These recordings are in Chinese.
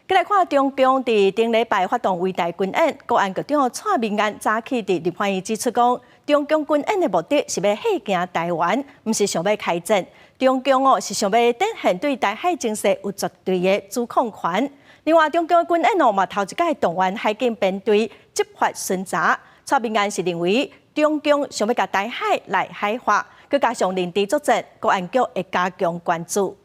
再来看中共伫顶礼拜发动围台军演，国安局长蔡明安早起伫立法院指出讲，中共军演的目的是要吓惊台湾，毋是想要开战。中共是想要展现对台海情势有绝对的主控权。另外，中共的军演嘛头一届动员海警编队执法巡查。蔡明安是认为，中共想要甲台海内海化，佮加上领地作战，国安局会加强关注。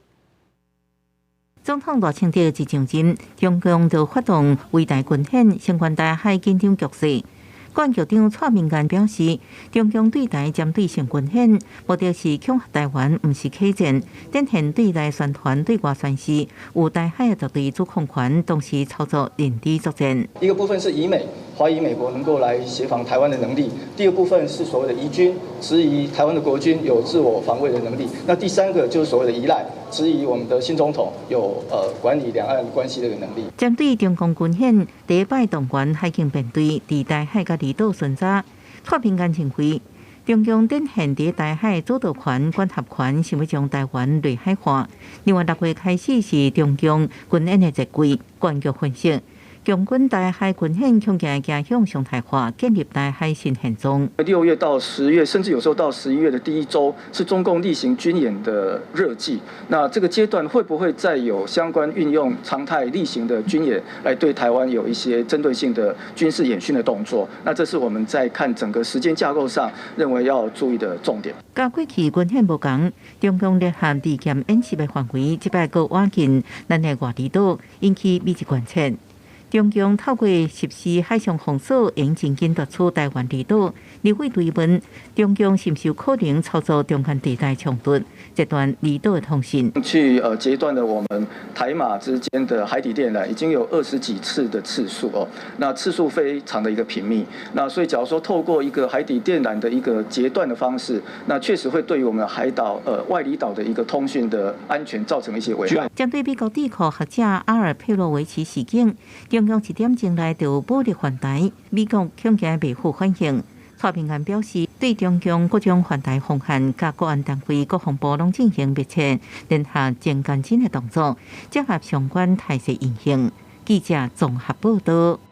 总统大清德一上任，中共就发动围台军演，相关台海紧张局势。国安局长蔡明安表示，中共对台针对性军演，目的是恐吓台湾，毋是开战，展现对内宣传、对外宣示有台海的绝对主控权，同时操作领地作战。一个部分是以美怀疑美国能够来协防台湾的能力；第二部分是所谓的疑军，质疑台湾的国军有自我防卫的能力；那第三个就是所谓的依赖，质疑我们的新总统有管理两岸关系的能力。针对中共军演，第一摆动员海警编队伫台海甲离岛巡查，蔡明安认为，中共展现伫台海主导权、管辖权，想要将台湾内海化。另外，6月开始是中共军演的热季，国安局分析。共军台海军演恐惊加向常态化，建立台海新现状。6月到10月，甚至有时候到11月的第一周，是中共例行军演的热季。那这个阶段会不会再有相关运用常态例行的军演，来对台湾有一些针对性的军事演训的动作？那这是我们在看整个时间架构上认为要注意的重点。甲过去军演无同，中共联合利剑演习的范围，即摆搁挖进咱的外离岛，引起密切关切。中共透过实施海上封锁，用真紧夺取台湾离岛。立委追问，中共是不是有可能操作中间地带冲突，截断离岛的通信？去截断了我们台马之间的海底电缆，已经有20几次的次数哦，那次数非常的一个频密。那所以，假如说透过一个海底电缆的一个截断的方式，那确实会对于我们海岛外离岛的一个通讯的安全造成一些危害。针对美国智库学者阿尔佩洛维奇事件，中共1点钟内就有武力犯台，美国恐惊未负反应。蔡明安表示，对中共各种犯台风险，甲国安单位、国防部拢进行密切联合真干净的动作，结合相关态势言行。记者综合报道。